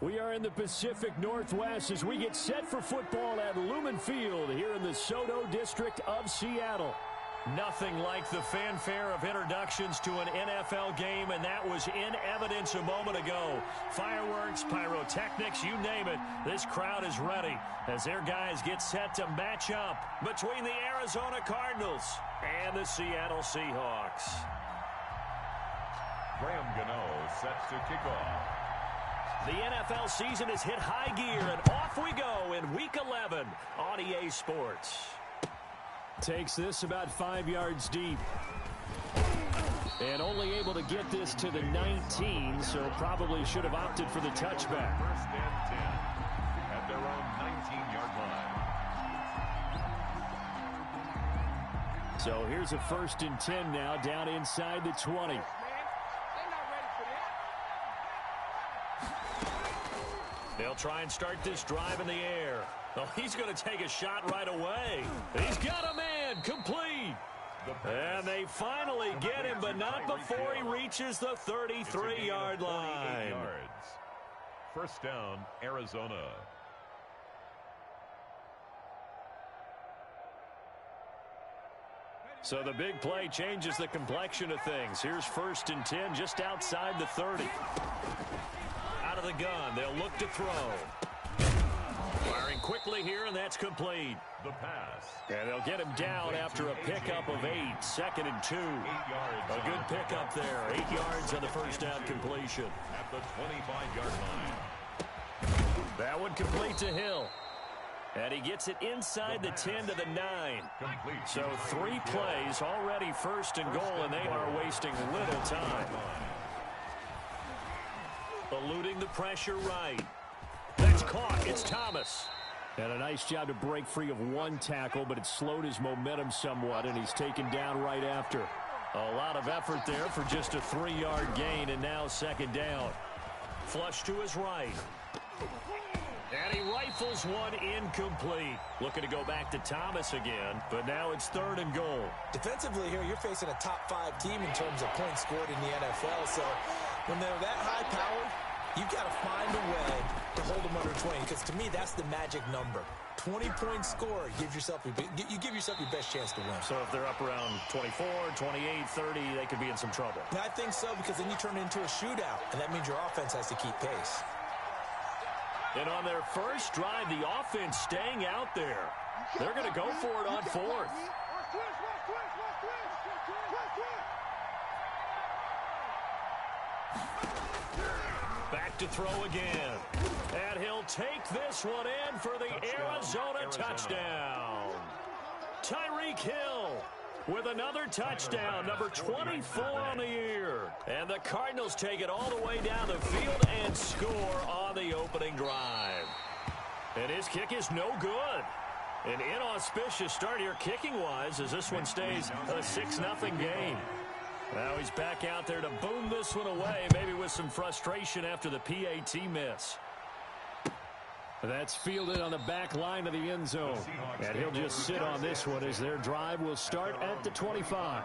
We are in the Pacific Northwest as we get set for football at Lumen Field here in the Soto District of Seattle. Nothing like the fanfare of introductions to an NFL game, and that was in evidence a moment ago. Fireworks, pyrotechnics, you name it. This crowd is ready as their guys get set to match up between the Arizona Cardinals and the Seattle Seahawks. Graham Gano sets to kick off. The NFL season has hit high gear, and off we go in Week 11 on EA Sports. Takes this about 5 yards deep. And only able to get this to the 19, so probably should have opted for the touchback. First and 10 at their own 19-yard line. So here's a 1st and 10 now, down inside the 20. They'll try and start this drive in the air. Oh, he's going to take a shot right away. He's got a man, complete. And they finally get him, but not before he reaches the 33-yard line. First down, Arizona. So the big play changes the complexion of things. Here's 1st and 10 just outside the 30. Out of the gun, they'll look to throw. Firing quickly here, and that's complete. The pass. And they'll get him down after a pickup of 8. 2nd and 2. 8 yards. A good pickup there. 8 yards on the first down completion. At the 25-yard line. That one complete to Hill. And he gets it inside the 10 to the 9. Complete. So 3 plays, already 1st and goal, and they are wasting little time. Eluding the pressure right. That's caught. It's Thomas. And a nice job to break free of 1 tackle, but it slowed his momentum somewhat, and he's taken down right after. A lot of effort there for just a 3-yard gain, and now 2nd down. Flush to his right. And he rifles one incomplete. Looking to go back to Thomas again, but now it's 3rd and goal. Defensively here, you're facing a top 5 team in terms of points scored in the NFL, so when they're that high-powered, you've got to find a way to hold them under 20, because to me, that's the magic number. 20-point score, you give yourself your best chance to win. So if they're up around 24, 28, 30, they could be in some trouble. And I think so, because then you turn it into a shootout, and that means your offense has to keep pace. And on their first drive, the offense staying out there. They're going to go for it on 4th. Back to throw again. And he'll take this one in for the Arizona touchdown. Tyreek Hill with another touchdown, number 24 on the year. And the Cardinals take it all the way down the field and score on the opening drive. And his kick is no good. An inauspicious start here kicking-wise as this one stays a 6-0 game. Now he's back out there to boom this one away, maybe with some frustration after the PAT miss. That's fielded on the back line of the end zone. And he'll just sit on this one as their drive will start at the 25.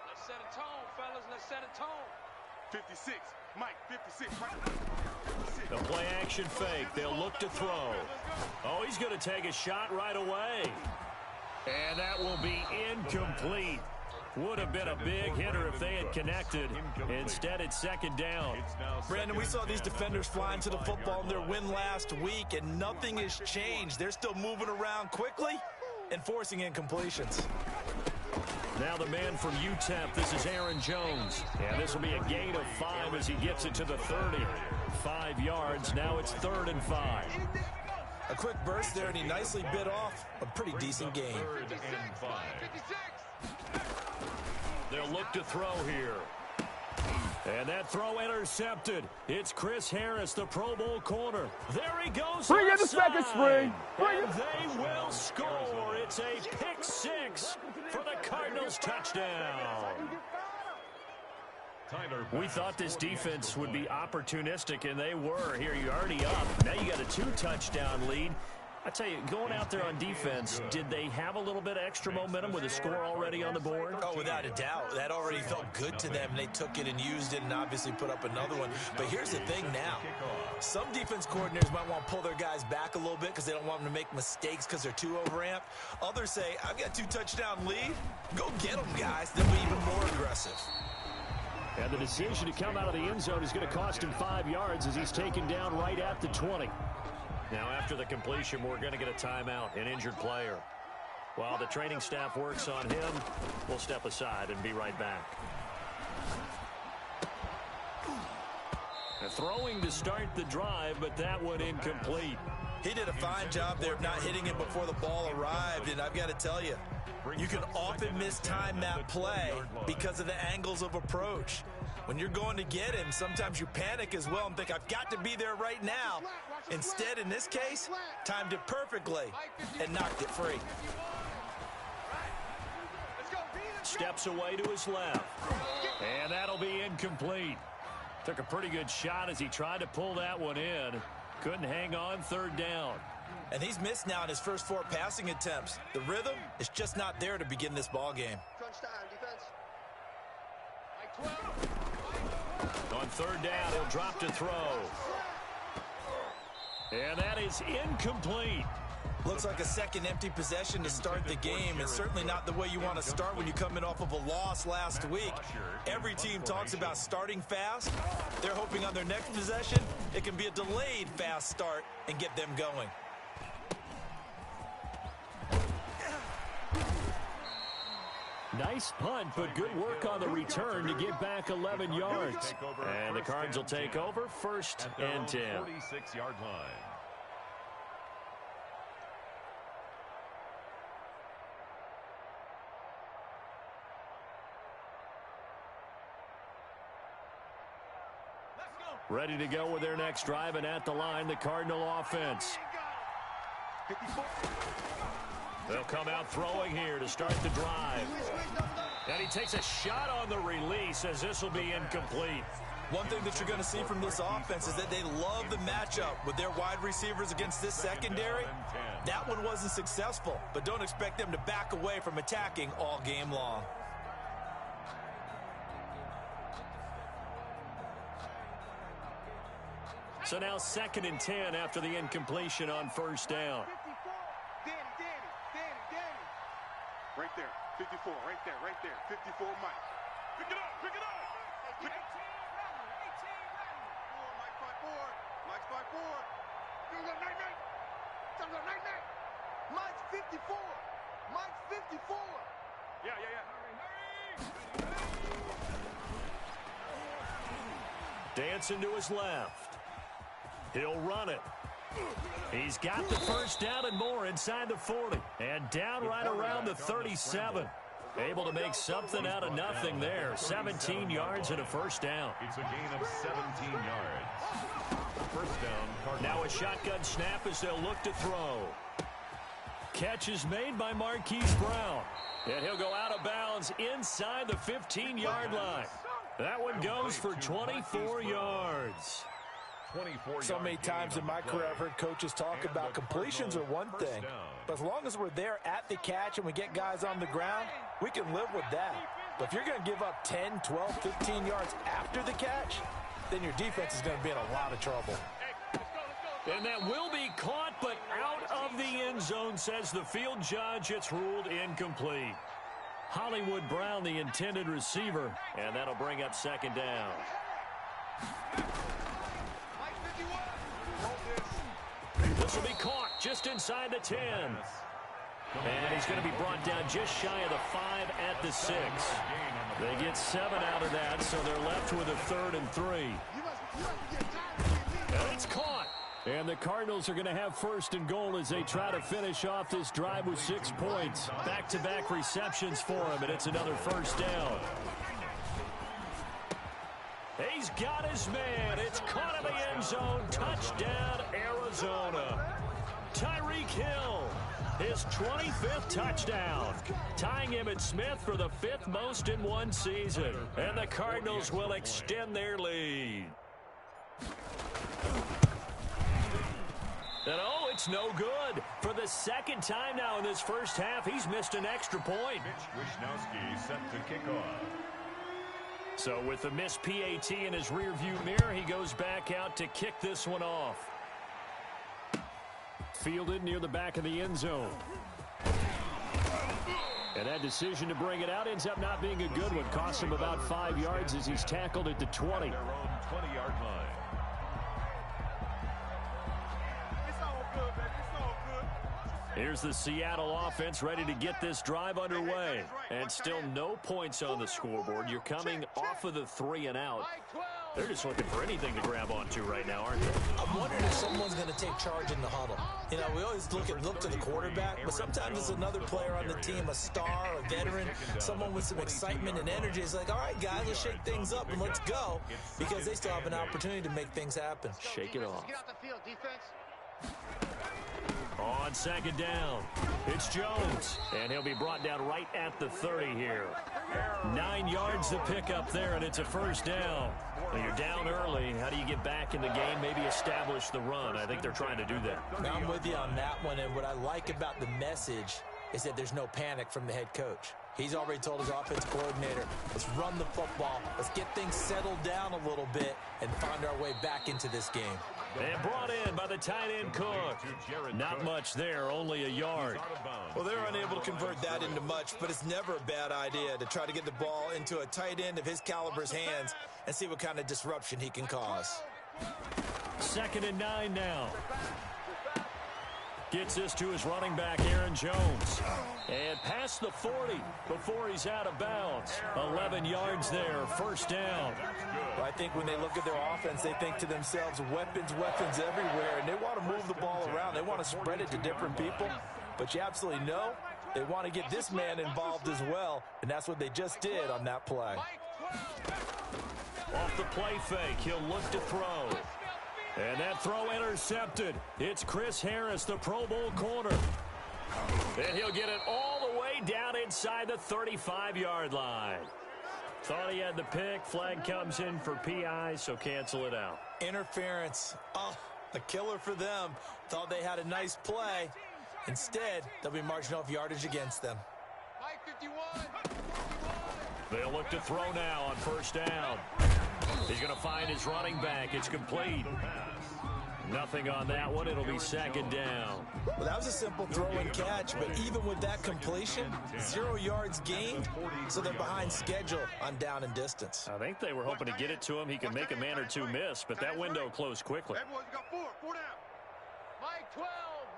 Let's set a tone, fellas. Let's set a tone. 56. Mike, 56. The play action fake. They'll look to throw. Oh, he's going to take a shot right away. And that will be incomplete. Would have been a big hitter if they had connected. Instead, it's 2nd down. Brandon, we saw these defenders flying to the football in their win last week, and nothing has changed. They're still moving around quickly and forcing incompletions. Now the man from UTEP, this is Aaron Jones. And this will be a gain of 5 as he gets it to the 30. 5 yards, now it's 3rd and 5. A quick burst there, and he nicely bit off a pretty decent gain. 3rd and 5. They'll look to throw here. And that throw intercepted. It's Chris Harris, the Pro Bowl corner. There he goes. Bring in the second string. And they will score. It's a pick 6 for the Cardinals touchdown. We thought this defense would be opportunistic, and they were. Here, you're already up. Now you got a 2-touchdown lead. I tell you, going out there on defense, did they have a little bit of extra momentum with a score already on the board? Oh, without a doubt. That already felt good to them. They took it and used it and obviously put up another one. But here's the thing now. Some defense coordinators might want to pull their guys back a little bit because they don't want them to make mistakes because they're too overamped. Others say, I've got 2-touchdown lead. Go get them, guys. They'll be even more aggressive. And the decision to come out of the end zone is going to cost him 5 yards as he's taken down right at the 20. Now, after the completion, we're going to get a timeout, an injured player. While the training staff works on him, we'll step aside and be right back. Throwing to start the drive, but that one incomplete. He did a fine job there of not hitting it before the ball arrived, and I've got to tell you, you can often mistime that play because of the angles of approach. When you're going to get him, sometimes you panic as well and think, I've got to be there right now. Instead, in this case, timed it perfectly and knocked it free. Steps away to his left. And that'll be incomplete. Took a pretty good shot as he tried to pull that one in. Couldn't hang on, third down. And he's missed now in his first 4 passing attempts. The rhythm is just not there to begin this ball game. Crunch time, defense. On third down, he'll drop to throw. And that is incomplete. Looks like a second empty possession to start the game, and certainly not the way you want to start when you're coming off of a loss last week. Every team talks about starting fast. They're hoping on their next possession, it can be a delayed fast start and get them going. Nice punt, but good work on the return to get back 11 yards. And the Cards will take over, 1st and 10. 46-yard line. Ready to go with their next drive, and at the line, the Cardinal offense. They'll come out throwing here to start the drive. And he takes a shot on the release as this will be incomplete. One thing that you're going to see from this offense is that they love the matchup with their wide receivers against this secondary. That one wasn't successful, but don't expect them to back away from attacking all game long. So now 2nd and 10 after the incompletion on first down. Danny. Right there, 54, right there. 54, Mike. Pick it up. 18 ready. Mike's 5-4. Mike's 54. Mike's 54. Yeah. Dancing to his left. He'll run it. He's got the first down and more inside the 40. And down right around the 37. Able to make something out of nothing there. 17 yards and a first down. It's a gain of 17 yards. First down, Cardinals. Now a shotgun snap as they'll look to throw. Catch is made by Marquise Brown. And he'll go out of bounds inside the 15-yard line. That one goes for 24 yards. So many times in my career I've heard coaches talk about completions are one thing, but as long as we're there at the catch and we get guys on the ground, we can live with that. But if you're going to give up 10, 12, 15 yards after the catch, then your defense is going to be in a lot of trouble. And that will be caught, but out of the end zone, says the field judge. It's ruled incomplete. Hollywood Brown, the intended receiver, and that'll bring up 2nd down. This will be caught just inside the 10. And he's going to be brought down just shy of the 5 at the 6. They get 7 out of that, so they're left with a 3rd and 3. And it's caught. And the Cardinals are going to have 1st and goal as they try to finish off this drive with 6 points. Back-to-back receptions for him, and it's another first down. He's got his man. It's caught in the end zone. Touchdown, Arizona. Tyreek Hill, his 25th touchdown, tying Emmitt Smith for the 5th most in one season. And the Cardinals will extend their lead. And That's no good. For the second time now in this first half, he's missed an extra point. Mitch Wishnowsky set to kick off. So with the missed PAT in his rearview mirror, he goes back out to kick this one off. Fielded near the back of the end zone. And that decision to bring it out ends up not being a good one. Costs him about 5 yards as he's tackled at the 20. Their own 20-yard line. Here's the Seattle offense ready to get this drive underway. And still no points on the scoreboard. You're coming off of the 3 and out. They're just looking for anything to grab onto right now, aren't they? I'm wondering if someone's going to take charge in the huddle. You know, we always look to the quarterback, but sometimes it's another player on the team, a star, a veteran, someone with some excitement and energy. It's like, all right, guys, let's shake things up and let's go, because they still have an opportunity to make things happen. Shake it off. Get out the field, defense. On second down, it's Jones, and he'll be brought down right at the 30 here. 9 yards to pick up there, and it's a first down. Well, you're down early. How do you get back in the game, maybe establish the run? I think they're trying to do that. Now, I'm with you on that one, and what I like about the message is that there's no panic from the head coach. He's already told his offensive coordinator, let's run the football, let's get things settled down a little bit and find our way back into this game. And brought in by the tight end Cook. Not much there, only a yard. Well, they're unable to convert that into much, but it's never a bad idea to try to get the ball into a tight end of his caliber's hands and see what kind of disruption he can cause. 2nd and 9 now. Gets this to his running back, Aaron Jones. And past the 40 before he's out of bounds. 11 yards there, first down. Well, I think when they look at their offense, they think to themselves, weapons everywhere, and they want to move the ball around. They want to spread it to different people, but you absolutely know they want to get this man involved as well, and that's what they just did on that play. Off the play fake, he'll look to throw. And that throw intercepted. It's Chris Harris, the Pro Bowl corner. And he'll get it all the way down inside the 35-yard line. Thought he had the pick. Flag comes in for PI, so cancel it out. Interference. Oh, a killer for them. Thought they had a nice play. Instead, they'll be marching off yardage against them. Mike 51. They'll look to throw now on first down. He's going to find his running back. It's complete. Nothing on that one. It'll be second down. Well, that was a simple throw and catch, but even with that completion, 0 yards gained, so they're behind schedule on down and distance. I think they were hoping to get it to him. He can make a man or two miss, but that window closed quickly. That boy's got four down. Mike 12.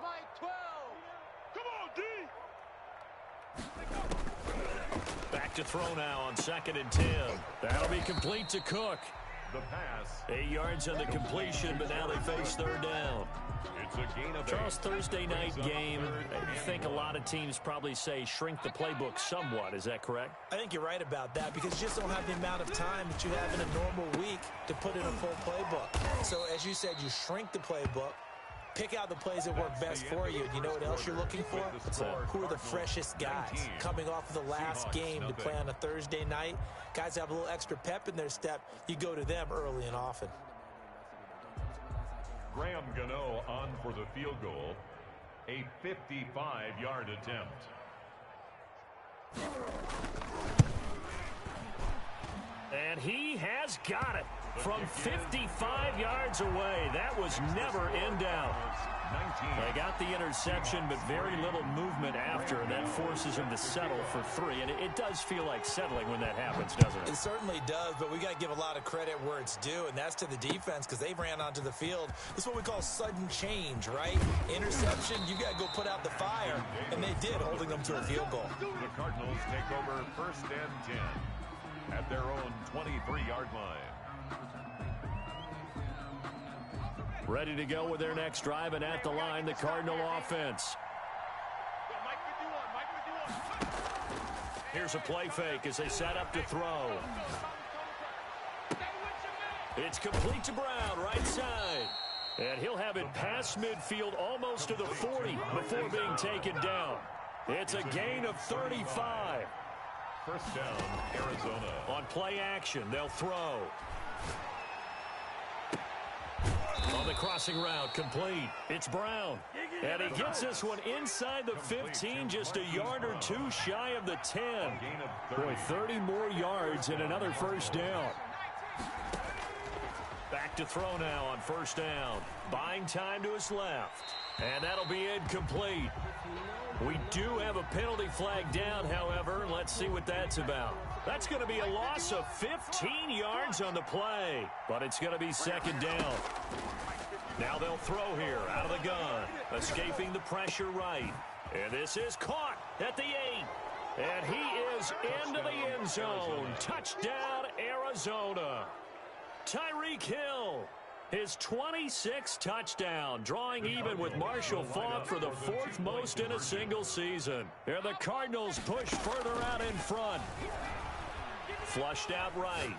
Mike 12. Come on, D. Back to throw now on 2nd and 10. That'll be complete to Cook. The pass. 8 yards on the completion, but now they face third down. It's a gain of 8. Charles, Thursday night game, I think a lot of teams probably say shrink the playbook somewhat. Is that correct? I think you're right about that because you just don't have the amount of time that you have in a normal week to put in a full playbook. So as you said, you shrink the playbook, pick out the plays that work best for you. You know what else you're looking for? Who are the freshest guys coming off of the last game to play on a Thursday night? Guys have a little extra pep in their step. You go to them early and often. Graham Gano on for the field goal. A 55-yard attempt. And he has got it from 55 yards away. That was never in doubt. They got the interception, but very little movement after, and that forces him to settle for 3. And it does feel like settling when that happens, doesn't it? It certainly does, but we got to give a lot of credit where it's due, and that's to the defense because they ran onto the field. This is what we call sudden change, right? Interception, you got to go put out the fire, and they did, holding them to a field goal. The Cardinals take over 1st and 10 at their own 23-yard line. Ready to go with their next drive, and at the line, the Cardinal offense. Mike 51. Here's a play fake as they set up to throw. It's complete to Brown, right side. And he'll have it past midfield almost to the 40 before being taken down. It's a gain of 35. First down, Arizona. On play action, they'll throw. On the crossing route, complete. It's Brown. And he gets this one inside the 15, just a yard or two shy of the 10. Boy, 30 more yards and another first down. Back to throw now on first down. Buying time to his left. And that'll be incomplete. We do have a penalty flag down, however. Let's see what that's about. That's going to be a loss of 15 yards on the play. But it's going to be second down. Now they'll throw here out of the gun. Escaping the pressure right. And this is caught at the 8. And he is into the end zone. Touchdown, Arizona. Tyreek Hill, his 26th touchdown, drawing even with Marshall Faulk for the 4th most in a single season. And the Cardinals push further out in front. Flushed out right.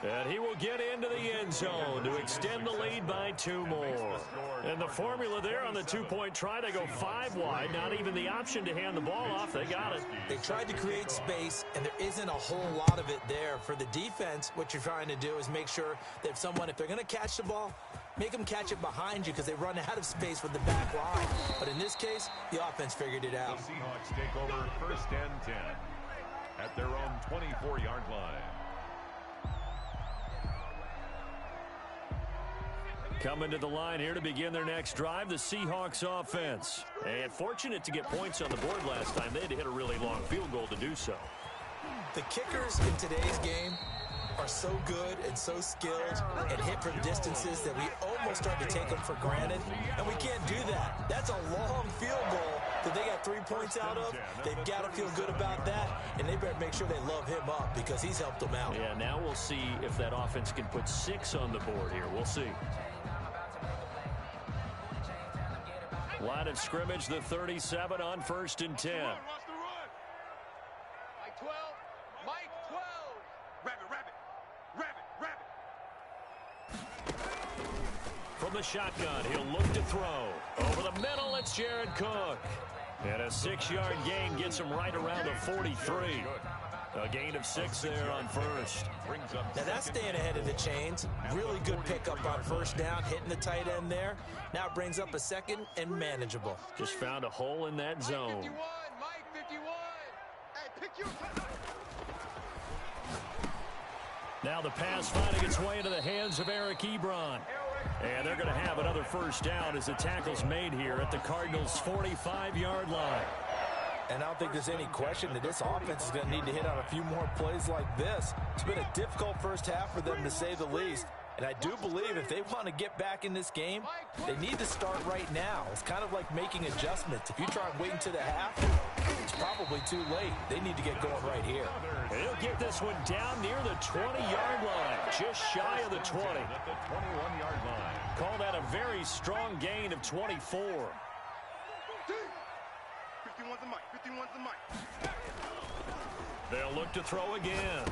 And he will get into the end zone to extend the lead by 2 more. And the formula there on the two-point try, they go 5 wide. Not even the option to hand the ball off. They got it. They tried to create space, and there isn't a whole lot of it there. For the defense, what you're trying to do is make sure that if they're going to catch the ball, make them catch it behind you because they run out of space with the back line. But in this case, the offense figured it out. The Seahawks take over first and 10 at their own 24-yard line. Coming to the line here to begin their next drive, the Seahawks offense. And fortunate to get points on the board last time. They had to hit a really long field goal to do so. The kickers in today's game are so good and so skilled and hit from distances that we almost start to take them for granted, and we can't do that. That's a long field goal that they got 3 points out of. They've got to feel good about that, and they better make sure they love him up because he's helped them out. Yeah, now we'll see if that offense can put 6 on the board here. We'll see. Line of scrimmage, the 37 on first and 10. Mike 12. Mike 12. Rabbit. From the shotgun, he'll look to throw. Over the middle, it's Jared Cook. And a 6-yard gain gets him right around the 43. A gain of 6 there on first. Now that's staying ahead of the chains. Really good pickup on first down, hitting the tight end there. Now it brings up a second and manageable. Just found a hole in that zone. Mike 51. Hey, pick your... Now the pass finding its way into the hands of Eric Ebron. And they're going to have another first down as the tackle's made here at the Cardinals' 45-yard line. And I don't think there's any question that this offense is going to need to hit on a few more plays like this. It's been a difficult first half for them, to say the least. And I do believe if they want to get back in this game, they need to start right now. It's kind of like making adjustments. If you try and wait until the half, it's probably too late. They need to get going right here. He'll get this one down near the 20-yard line, just shy of the 20. At the 21-yard line. Call that a very strong gain of 24. 51's the mic. 51's the mic. They'll look to throw again.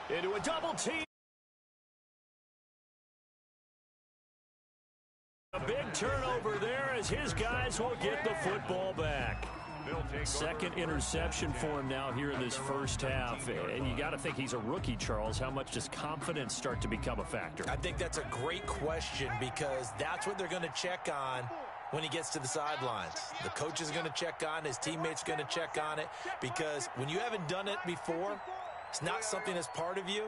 Into a double team. A big turnover there as his guys will get the football back. Second interception for him now here in this first half. And you got to think he's a rookie, Charles. How much does confidence start to become a factor? I think that's a great question because that's what they're going to check on when he gets to the sidelines. The coach is going to check on, his teammates going to check on it, because when you haven't done it before, it's not something that's part of you.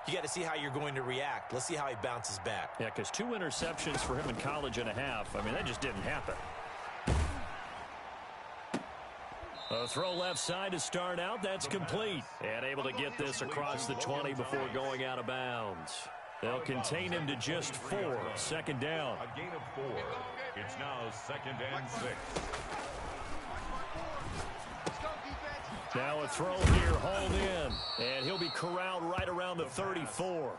You got to see how you're going to react. Let's see how he bounces back. Yeah, because 2 interceptions for him in college and a half. I mean, that just didn't happen. A throw left side to start out. That's complete. And able to get this across the 20 before going out of bounds. They'll contain him to just 4. Second down. A gain of 4. It's now second and 6. Now a throw here, hauled in. And he'll be corralled right around the 34.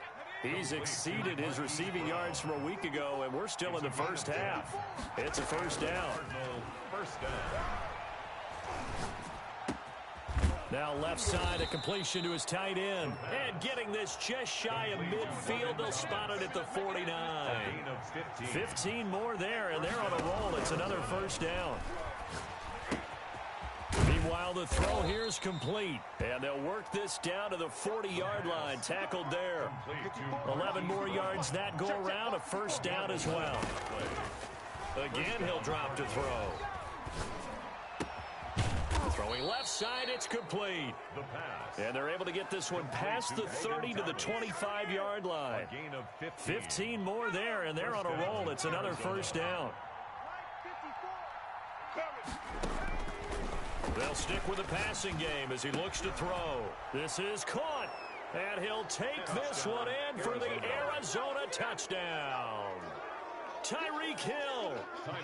He's exceeded his receiving yards from a week ago, and we're still in the first half. It's a first down. First down. Now left side, a completion to his tight end. And getting this just shy of midfield, they'll spot it at the 49. 15 more there, and they're on a roll. It's another first down. Meanwhile, the throw here is complete. And they'll work this down to the 40-yard line. Tackled there. 11 more yards that go around. A first down as well. Again, he'll drop to throw. Throwing left side, it's complete. The pass. And they're able to get this one past the 30 to the 25-yard line. A gain of 15 more there, and they're on a roll. It's another first down. They'll stick with the passing game as he looks to throw. This is caught, and he'll take this one in for the Arizona touchdown. Tyreek Hill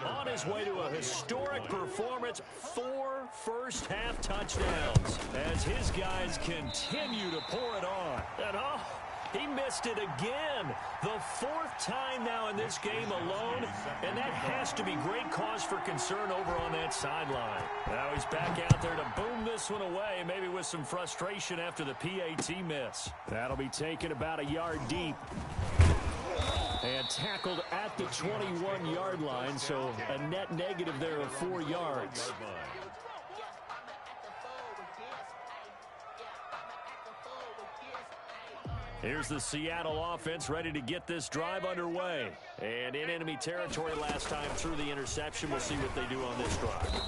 on his way to a historic performance, 4 first-half touchdowns as his guys continue to pour it on. And he missed it again. The 4th time now in this game alone, and that has to be great cause for concern over on that sideline. Now he's back out there to boom this one away, maybe with some frustration after the PAT miss. That'll be taken about a yard deep. And tackled at the 21-yard line, so a net negative there of 4 yards. Here's the Seattle offense ready to get this drive underway. And in enemy territory last time through the interception. We'll see what they do on this drive.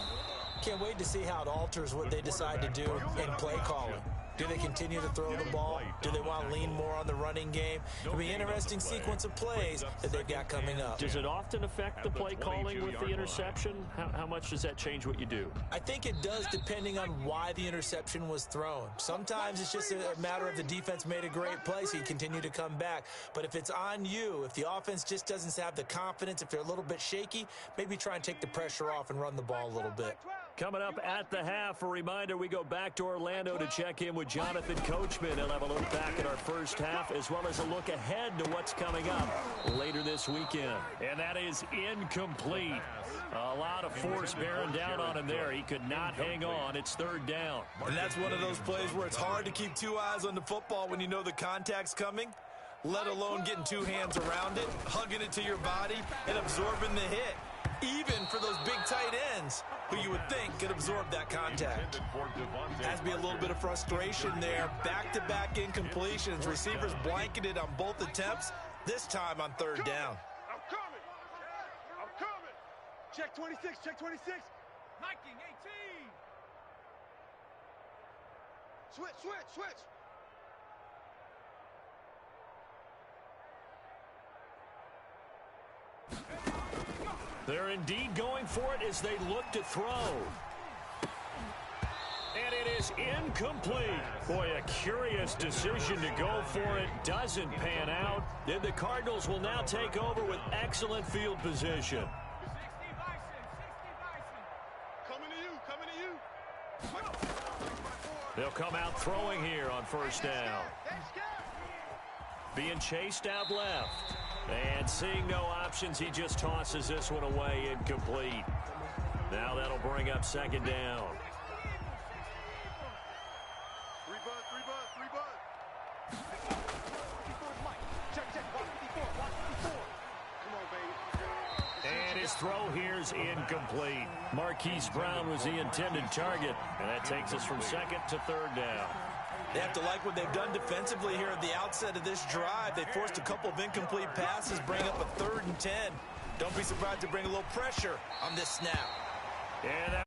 Can't wait to see how it alters what they decide to do in play calling. Do they continue to throw the ball? Do they want to lean more on the running game? It'll be an interesting sequence of plays that they've got coming up. Does it often affect the play calling with the interception? How much does that change what you do? I think it does, depending on why the interception was thrown. Sometimes it's just a matter of the defense made a great play, so you continue to come back. But if it's on you, if the offense just doesn't have the confidence, if they're a little bit shaky, maybe try and take the pressure off and run the ball a little bit. Coming up at the half, a reminder, we go back to Orlando to check in with Jonathan Coachman. He'll have a look back at our first half as well as a look ahead to what's coming up later this weekend. And that is incomplete. A lot of force bearing down on him there. He could not hang on. It's 3rd down. And that's one of those plays where it's hard to keep 2 eyes on the football when you know the contact's coming, let alone getting 2 hands around it, hugging it to your body, and absorbing the hit. Even for those big tight ends who you would think could absorb that contact. Has to be a little bit of frustration there. Back-to-back incompletions. Receivers blanketed on both attempts, this time on 3rd down. I'm coming. I'm coming. Check 26. Check 26. Hiking 18. Switch. They're indeed going for it as they look to throw. And it is incomplete. Boy, a curious decision to go for it. Doesn't pan out. And the Cardinals will now take over with excellent field position. 60 Bison. Coming to you. They'll come out throwing here on 1st down. Being chased out left. And seeing no options, he just tosses this one away, incomplete. Now that'll bring up 2nd down. 3 bud. Check. Watch 54. Come on, baby. And his throw here's incomplete. Marquise Brown was the intended target. And that takes us from 2nd to 3rd down. They have to like what they've done defensively here at the outset of this drive. They forced a couple of incomplete passes, bring up a 3rd and 10. Don't be surprised to bring a little pressure on this snap. And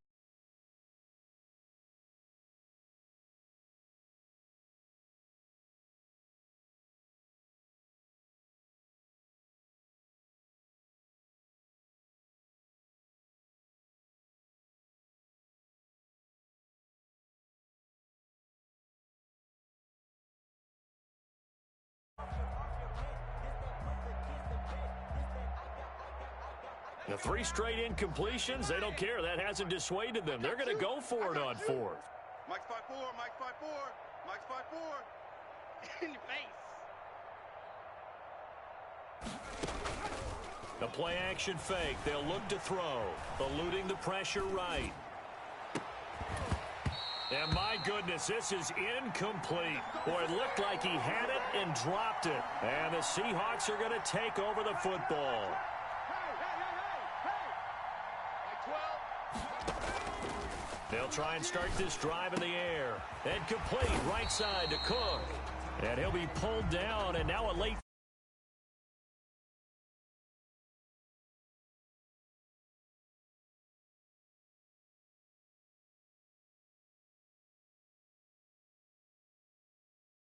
the 3 straight incompletions, they don't care. That hasn't dissuaded them. They're going to go for it on 4th. Mike's 5'4", Mike's 5'4", Mike's 5'4". In your face. The play action fake. They'll look to throw. Eluding the pressure right. And my goodness, this is incomplete. Boy, it looked like he had it and dropped it. And the Seahawks are going to take over the football. They'll try and start this drive in the air. And complete right side to Cook. And he'll be pulled down, and now a late